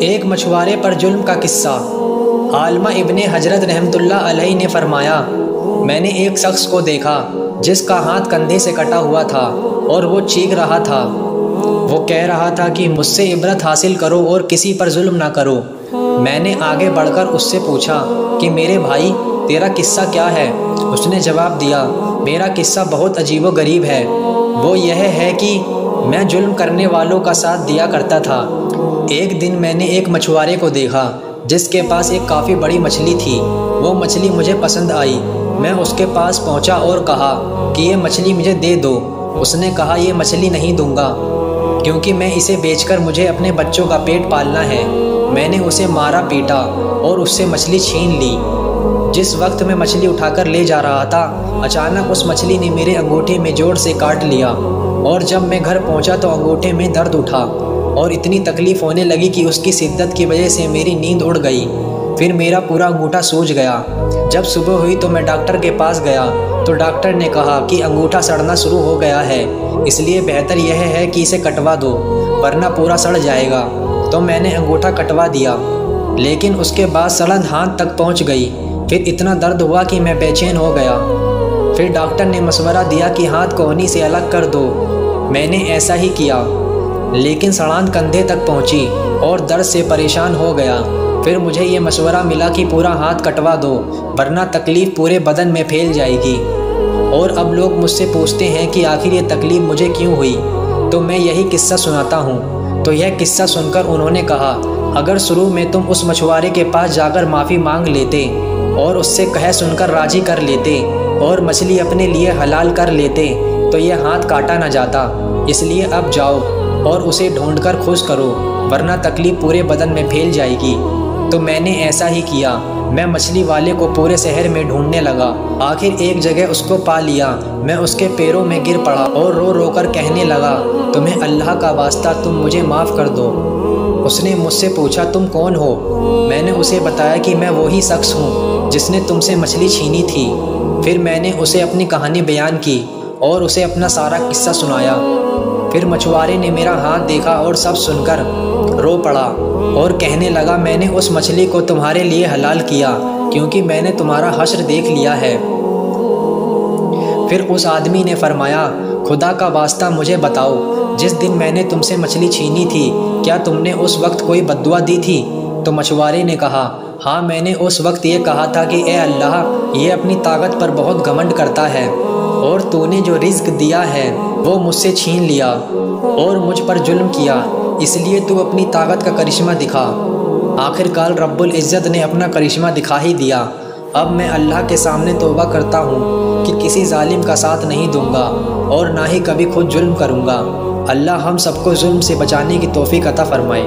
एक मछुआरे पर जुल्म का किस्सा। आलमा इब्ने हजरत रहमतुल्लाह अलैहि ने फरमाया, मैंने एक शख्स को देखा जिसका हाथ कंधे से कटा हुआ था और वो चीख रहा था। वो कह रहा था कि मुझसे इबरत हासिल करो और किसी पर जुल्म ना करो। मैंने आगे बढ़कर उससे पूछा कि मेरे भाई, तेरा किस्सा क्या है? उसने जवाब दिया, मेरा किस्सा बहुत अजीबो गरीब है। वो यह है कि मैं जुल्म करने वालों का साथ दिया करता था। एक दिन मैंने एक मछुआरे को देखा जिसके पास एक काफ़ी बड़ी मछली थी। वो मछली मुझे पसंद आई। मैं उसके पास पहुंचा और कहा कि ये मछली मुझे दे दो। उसने कहा, ये मछली नहीं दूंगा क्योंकि मैं इसे बेचकर मुझे अपने बच्चों का पेट पालना है। मैंने उसे मारा पीटा और उससे मछली छीन ली। जिस वक्त मैं मछली उठाकर ले जा रहा था, अचानक उस मछली ने मेरे अंगूठे में जोर से काट लिया और जब मैं घर पहुंचा तो अंगूठे में दर्द उठा और इतनी तकलीफ़ होने लगी कि उसकी शिद्दत की वजह से मेरी नींद उड़ गई। फिर मेरा पूरा अंगूठा सूज गया। जब सुबह हुई तो मैं डॉक्टर के पास गया तो डॉक्टर ने कहा कि अंगूठा सड़ना शुरू हो गया है, इसलिए बेहतर यह है कि इसे कटवा दो वरना पूरा सड़ जाएगा। तो मैंने अंगूठा कटवा दिया, लेकिन उसके बाद सड़न हाथ तक पहुंच गई। फिर इतना दर्द हुआ कि मैं बेचैन हो गया। फिर डॉक्टर ने मशवरा दिया कि हाथ कोहनी से अलग कर दो। मैंने ऐसा ही किया, लेकिन सड़ान कंधे तक पहुंची और दर्द से परेशान हो गया। फिर मुझे ये मशवरा मिला कि पूरा हाथ कटवा दो वरना तकलीफ़ पूरे बदन में फैल जाएगी। और अब लोग मुझसे पूछते हैं कि आखिर ये तकलीफ़ मुझे क्यों हुई, तो मैं यही किस्सा सुनाता हूँ। तो यह किस्सा सुनकर उन्होंने कहा, अगर शुरू में तुम उस मछुआरे के पास जाकर माफ़ी मांग लेते और उससे कह सुनकर राज़ी कर लेते और मछली अपने लिए हलाल कर लेते तो यह हाथ काटा न जाता। इसलिए अब जाओ और उसे ढूंढकर खुश करो वरना तकलीफ़ पूरे बदन में फैल जाएगी। तो मैंने ऐसा ही किया। मैं मछली वाले को पूरे शहर में ढूंढने लगा। आखिर एक जगह उसको पा लिया। मैं उसके पैरों में गिर पड़ा और रो रो कर कहने लगा, तुम्हें अल्लाह का वास्ता तुम मुझे माफ़ कर दो। उसने मुझसे पूछा, तुम कौन हो? मैंने उसे बताया कि मैं वही शख्स हूँ जिसने तुमसे मछली छीनी थी। फिर मैंने उसे अपनी कहानी बयान की और उसे अपना सारा किस्सा सुनाया। फिर मछुआरे ने मेरा हाथ देखा और सब सुनकर रो पड़ा और कहने लगा, मैंने उस मछली को तुम्हारे लिए हलाल किया क्योंकि मैंने तुम्हारा हश्र देख लिया है। फिर उस आदमी ने फरमाया, खुदा का वास्ता मुझे बताओ, जिस दिन मैंने तुमसे मछली छीनी थी क्या तुमने उस वक्त कोई बद्दुआ दी थी? तो मछुआरे ने कहा, हाँ, मैंने उस वक्त ये कहा था कि ए अल्लाह, ये अपनी ताकत पर बहुत घमंड करता है और तूने जो रिज़्क दिया है वो मुझसे छीन लिया और मुझ पर जुल्म किया, इसलिए तू अपनी ताकत का करिश्मा दिखा। आखिरकार रब्बुल इज़्ज़त ने अपना करिश्मा दिखा ही दिया। अब मैं अल्लाह के सामने तौबा करता हूँ कि किसी जालिम का साथ नहीं दूंगा और ना ही कभी खुद जुल्म करूँगा। अल्लाह हम सबको जुल्म से बचाने की तौफीक अता फरमाए।